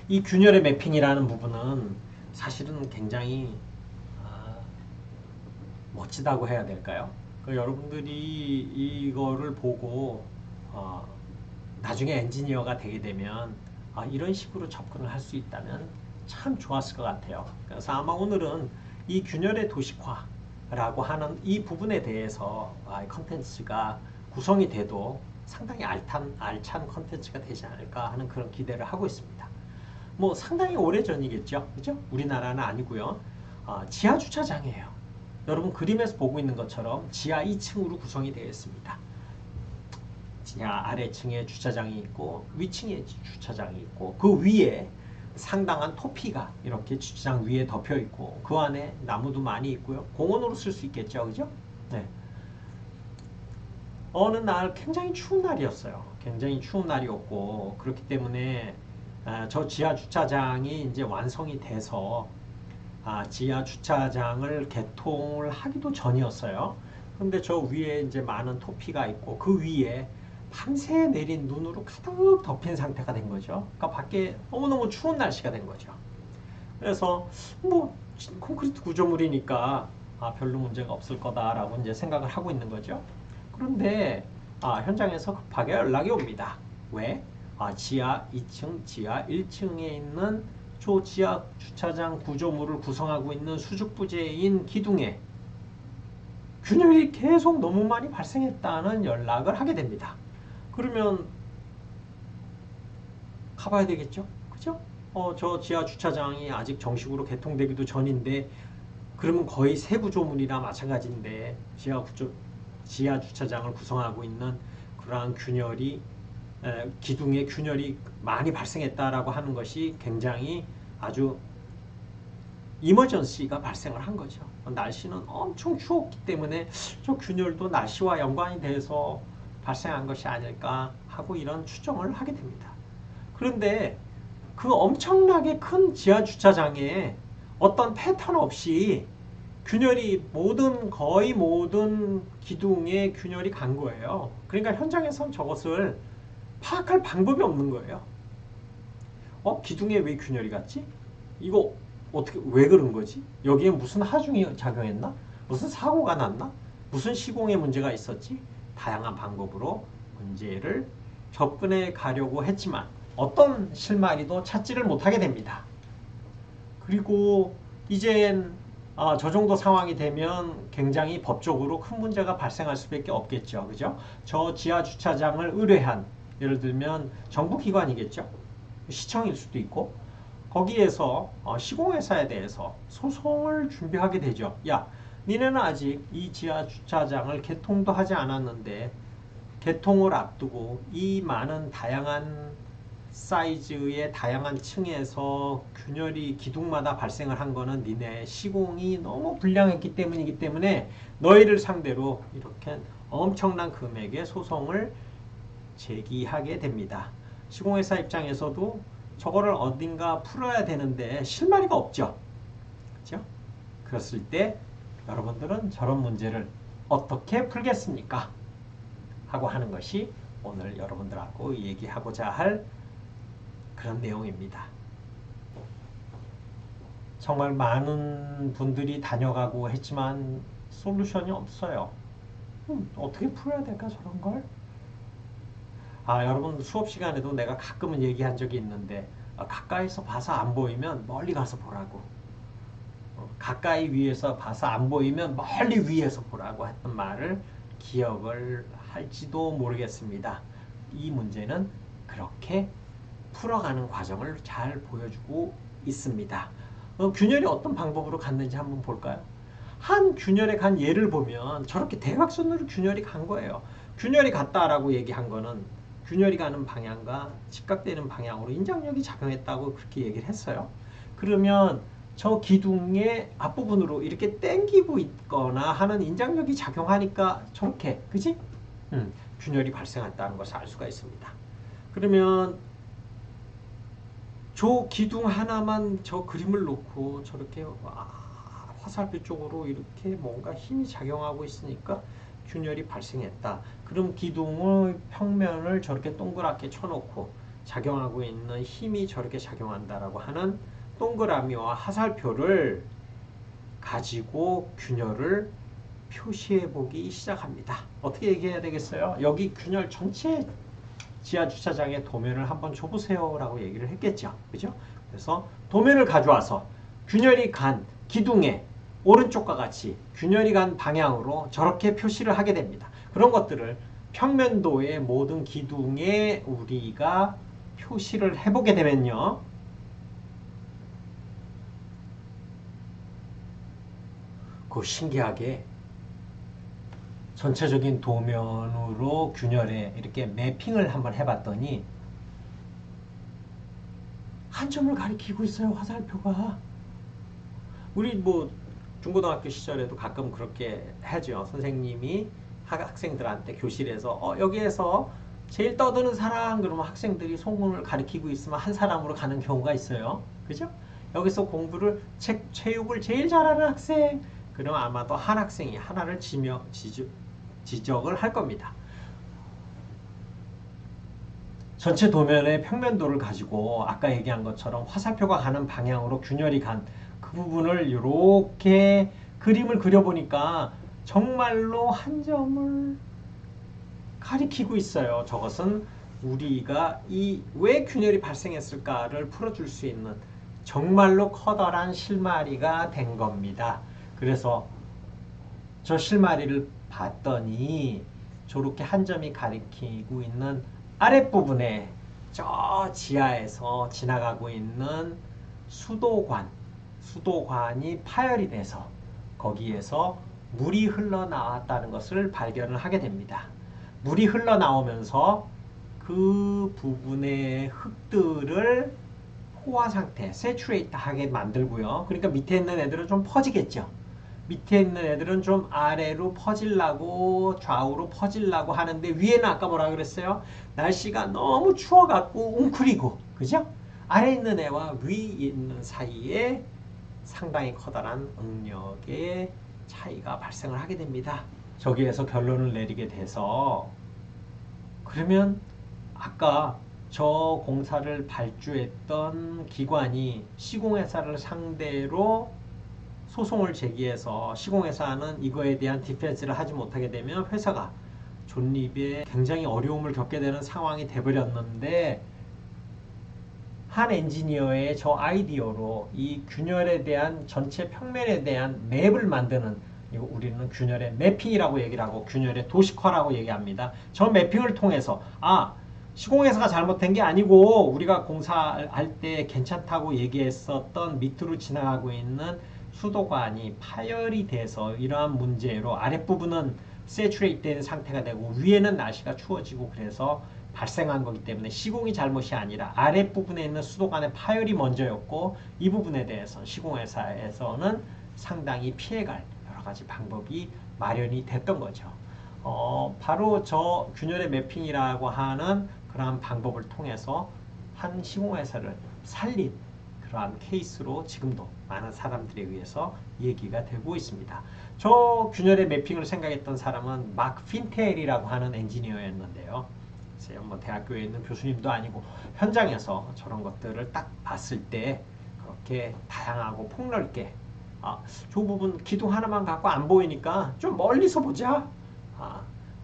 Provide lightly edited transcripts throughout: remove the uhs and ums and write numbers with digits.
이 균열의 매핑이라는 부분은 사실은 굉장히 아, 멋지다고 해야 될까요? 여러분들이 이거를 보고 어, 나중에 엔지니어가 되게 되면 이런 식으로 접근을 할 수 있다면 참 좋았을 것 같아요. 그래서 아마 오늘은 이 균열의 도식화라고 하는 이 부분에 대해서 컨텐츠가 구성이 돼도 상당히 알찬 컨텐츠가 되지 않을까 하는 그런 기대를 하고 있습니다. 뭐 상당히 오래전이겠죠. 그죠? 우리나라는 아니고요. 지하 주차장이에요. 여러분 그림에서 보고 있는 것처럼 지하 2층으로 구성이 되어 있습니다. 지하 아래층에 주차장이 있고 위층에 주차장이 있고 그 위에 상당한 토피가 이렇게 주차장 위에 덮여 있고 그 안에 나무도 많이 있고요. 공원으로 쓸 수 있겠죠. 그죠? 네. 어느 날 굉장히 추운 날이었어요. 굉장히 추운 날이었고 그렇기 때문에 저 지하 주차장이 이제 완성이 돼서 지하 주차장을 개통을 하기도 전이었어요. 근데 저 위에 이제 많은 토피가 있고 그 위에 밤새 내린 눈으로 가득 덮인 상태가 된 거죠. 그러니까 밖에 너무너무 추운 날씨가 된 거죠. 그래서 뭐 콘크리트 구조물이니까 별로 문제가 없을 거다라고 이제 생각을 하고 있는 거죠. 그런데 현장에서 급하게 연락이 옵니다. 왜? 지하 2층, 지하 1층에 있는 지하 주차장 구조물을 구성하고 있는 수직부재인 기둥에 균열이 계속 너무 많이 발생했다는 연락을 하게 됩니다. 그러면 가봐야 되겠죠? 그죠? 저 지하 주차장이 아직 정식으로 개통되기도 전인데 그러면 거의 새 구조물이나 마찬가지인데 지하 주차장을 구성하고 있는 그러한 기둥에 균열이 많이 발생했다라고 하는 것이 굉장히 아주 이머전시가 발생을 한 거죠. 날씨는 엄청 추웠기 때문에 저 균열도 날씨와 연관이 돼서 발생한 것이 아닐까 하고 이런 추정을 하게 됩니다. 그런데 그 엄청나게 큰 지하 주차장에 어떤 패턴 없이 거의 모든 기둥에 균열이 간 거예요. 그러니까 현장에선 저것을 파악할 방법이 없는 거예요. 기둥에 왜 균열이 갔지? 이거 왜 그런 거지? 여기에 무슨 하중이 작용했나? 무슨 사고가 났나? 무슨 시공에 문제가 있었지? 다양한 방법으로 문제를 접근해 가려고 했지만 어떤 실마리도 찾지를 못하게 됩니다. 그리고 이젠 저 정도 상황이 되면 굉장히 법적으로 큰 문제가 발생할 수밖에 없겠죠. 그죠? 저 지하 주차장을 의뢰한 예를 들면 정부기관이겠죠. 시청일 수도 있고 거기에서 시공회사에 대해서 소송을 준비하게 되죠. 야, 니네는 아직 이 지하 주차장을 개통도 하지 않았는데 개통을 앞두고 이 많은 다양한 사이즈의 다양한 층에서 균열이 기둥마다 발생을 한 거는 니네 시공이 너무 불량했기 때문이기 때문에 너희를 상대로 이렇게 엄청난 금액의 소송을 제기하게 됩니다. 시공회사 입장에서도 저거를 어딘가 풀어야 되는데 실마리가 없죠. 그렇죠? 그랬을 때 여러분들은 저런 문제를 어떻게 풀겠습니까? 하고 하는 것이 오늘 여러분들하고 얘기하고자 할 그런 내용입니다. 정말 많은 분들이 다녀가고 했지만 솔루션이 없어요. 어떻게 풀어야 될까 저런 걸? 여러분 수업 시간에도 내가 가끔은 얘기한 적이 있는데 가까이서 봐서 안 보이면 멀리 가서 보라고. 가까이 위에서 봐서 안 보이면 멀리 위에서 보라고 했던 말을 기억을 할지도 모르겠습니다. 이 문제는 그렇게 풀어가는 과정을 잘 보여주고 있습니다. 균열이 어떤 방법으로 갔는지 한번 볼까요? 한 균열에 간 예를 보면 저렇게 대각선으로 균열이 간 거예요. 균열이 갔다라고 얘기한 거는 균열이 가는 방향과 직각되는 방향으로 인장력이 작용했다고 그렇게 얘기를 했어요. 그러면 저 기둥의 앞부분으로 이렇게 당기고 있거나 하는 인장력이 작용하니까 저렇게, 그지? 균열이 발생했다는 것을 알 수가 있습니다. 그러면 저 기둥 하나만 저 그림을 놓고 저렇게 화살표 쪽으로 이렇게 뭔가 힘이 작용하고 있으니까 균열이 발생했다. 그럼 기둥의 평면을 저렇게 동그랗게 쳐놓고 작용하고 있는 힘이 저렇게 작용한다라고 하는 동그라미와 화살표를 가지고 균열을 표시해 보기 시작합니다. 어떻게 얘기해야 되겠어요? 여기 균열 전체 지하 주차장의 도면을 한번 줘보세요 라고 얘기를 했겠죠. 그죠? 그래서 도면을 가져와서 균열이 간 기둥에 오른쪽과 같이 균열이 간 방향으로 저렇게 표시를 하게 됩니다. 그런 것들을 평면도의 모든 기둥에 우리가 표시를 해보게 되면요. 그 신기하게 전체적인 도면으로 균열에 이렇게 매핑을 한번 해봤더니 한 점을 가리키고 있어요. 화살표가. 우리 뭐 중고등학교 시절에도 가끔 그렇게 하죠. 선생님이 학생들한테 교실에서 여기에서 제일 떠드는 사람 그러면 학생들이 소문을 가리키고 있으면 한 사람으로 가는 경우가 있어요. 그죠? 여기서 공부를 체육을 제일 잘하는 학생 그러면 아마도 한 학생이 하나를 지적을 할 겁니다. 전체 도면의 평면도를 가지고 아까 얘기한 것처럼 화살표가 가는 방향으로 균열이 간 그 부분을 이렇게 그림을 그려보니까 정말로 한 점을 가리키고 있어요. 저것은 우리가 왜 균열이 발생했을까를 풀어줄 수 있는 정말로 커다란 실마리가 된 겁니다. 그래서 저 실마리를 봤더니 저렇게 한 점이 가리키고 있는 아랫부분에 저 지하에서 지나가고 있는 수도관이 파열이 돼서 거기에서 물이 흘러나왔다는 것을 발견을 하게 됩니다. 물이 흘러나오면서 그 부분의 흙들을 포화 상태, 세츄레이트 하게 만들고요. 그러니까 밑에 있는 애들은 좀 퍼지겠죠. 밑에 있는 애들은 좀 아래로 퍼질라고 좌우로 퍼질라고 하는데 위에는 아까 뭐라 그랬어요? 날씨가 너무 추워갖고 웅크리고 그죠? 아래 있는 애와 위 있는 사이에 상당히 커다란 응력의 차이가 발생을 하게 됩니다. 저기에서 결론을 내리게 돼서 그러면 아까 저 공사를 발주했던 기관이 시공회사를 상대로 소송을 제기해서 시공회사는 이거에 대한 디펜스를 하지 못하게 되면 회사가 존립에 굉장히 어려움을 겪게 되는 상황이 돼버렸는데 한 엔지니어의 저 아이디어로 이 균열에 대한 전체 평면에 대한 맵을 만드는 이거 우리는 균열의 매핑이라고 얘기를 하고 균열의 도식화라고 얘기합니다. 저 매핑을 통해서 시공회사가 잘못된 게 아니고 우리가 공사할 때 괜찮다고 얘기했었던 밑으로 지나가고 있는 수도관이 파열이 돼서 이러한 문제로 아랫부분은 세츄레이트 된 상태가 되고 위에는 날씨가 추워지고 그래서 발생한 거기 때문에 시공이 잘못이 아니라 아랫부분에 있는 수도관의 파열이 먼저였고 이 부분에 대해서 시공회사에서는 상당히 피해갈 여러 가지 방법이 마련이 됐던 거죠. 바로 저 균열의 매핑이라고 하는 그러한 방법을 통해서 한 시공회사를 살린 그러한 케이스로 지금도 많은 사람들에 의해서 얘기가 되고 있습니다. 저 균열의 매핑을 생각했던 사람은 마크 핀텔이라고 하는 엔지니어였는데요. 뭐 대학교에 있는 교수님도 아니고 현장에서 저런 것들을 딱 봤을 때 그렇게 다양하고 폭넓게 저 부분 기둥 하나만 갖고 안 보이니까 좀 멀리서 보자.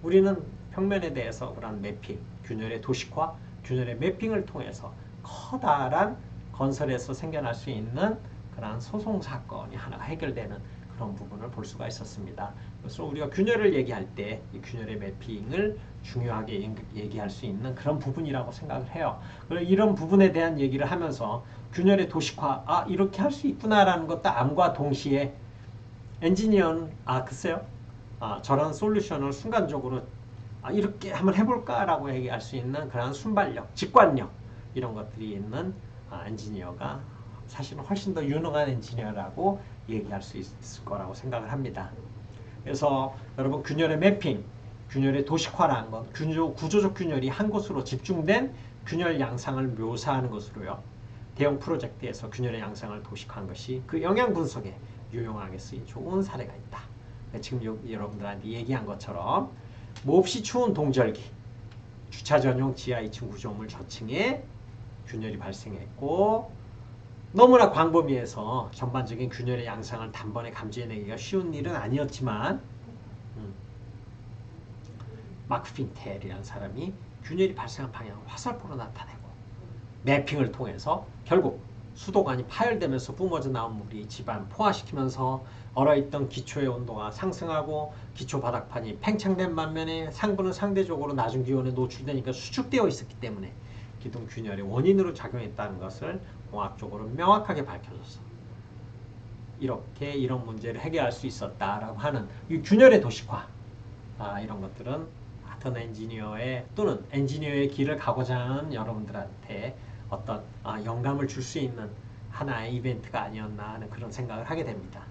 우리는 평면에 대해서 그런 매핑, 균열의 도식화, 균열의 매핑을 통해서 커다란 건설에서 생겨날 수 있는 그런 소송 사건이 하나가 해결되는 그런 부분을 볼 수가 있었습니다. 그래서 우리가 균열을 얘기할 때 이 균열의 매핑을 중요하게 얘기할 수 있는 그런 부분이라고 생각을 해요. 그리고 이런 부분에 대한 얘기를 하면서 균열의 도식화, 이렇게 할 수 있구나라는 것도 암과 동시에 엔지니어는 글쎄요. 저런 솔루션을 순간적으로 이렇게 한번 해볼까라고 얘기할 수 있는 그런 순발력, 직관력 이런 것들이 있는 엔지니어가 사실은 훨씬 더 유능한 엔지니어라고 얘기할 수 있을 거라고 생각을 합니다. 그래서 여러분 균열의 매핑, 균열의 도식화라는 건 구조적 균열이 한 곳으로 집중된 균열 양상을 묘사하는 것으로요. 대형 프로젝트에서 균열의 양상을 도식화한 것이 그 영양 분석에 유용하게 쓰인 좋은 사례가 있다. 지금 여러분들한테 얘기한 것처럼 몹시 추운 동절기 주차 전용 지하 2층 구조물 저층에 균열이 발생했고 너무나 광범위해서 전반적인 균열의 양상을 단번에 감지해내기가 쉬운 일은 아니었지만 마크 핀텔이라는 사람이 균열이 발생한 방향을 화살표로 나타내고 매핑을 통해서 결국 수도관이 파열되면서 뿜어져 나온 물이 집안 포화시키면서 얼어있던 기초의 온도가 상승하고 기초 바닥판이 팽창된 반면에 상부는 상대적으로 낮은 기온에 노출되니까 수축되어 있었기 때문에 기둥 균열의 원인으로 작용했다는 것을 공학적으로 명확하게 밝혀줬어. 이렇게 이런 문제를 해결할 수 있었다라고 하는 이 균열의 도식화 이런 것들은 파턴 엔지니어의 또는 엔지니어의 길을 가고자 하는 여러분들한테 어떤 영감을 줄 수 있는 하나의 이벤트가 아니었나 하는 그런 생각을 하게 됩니다.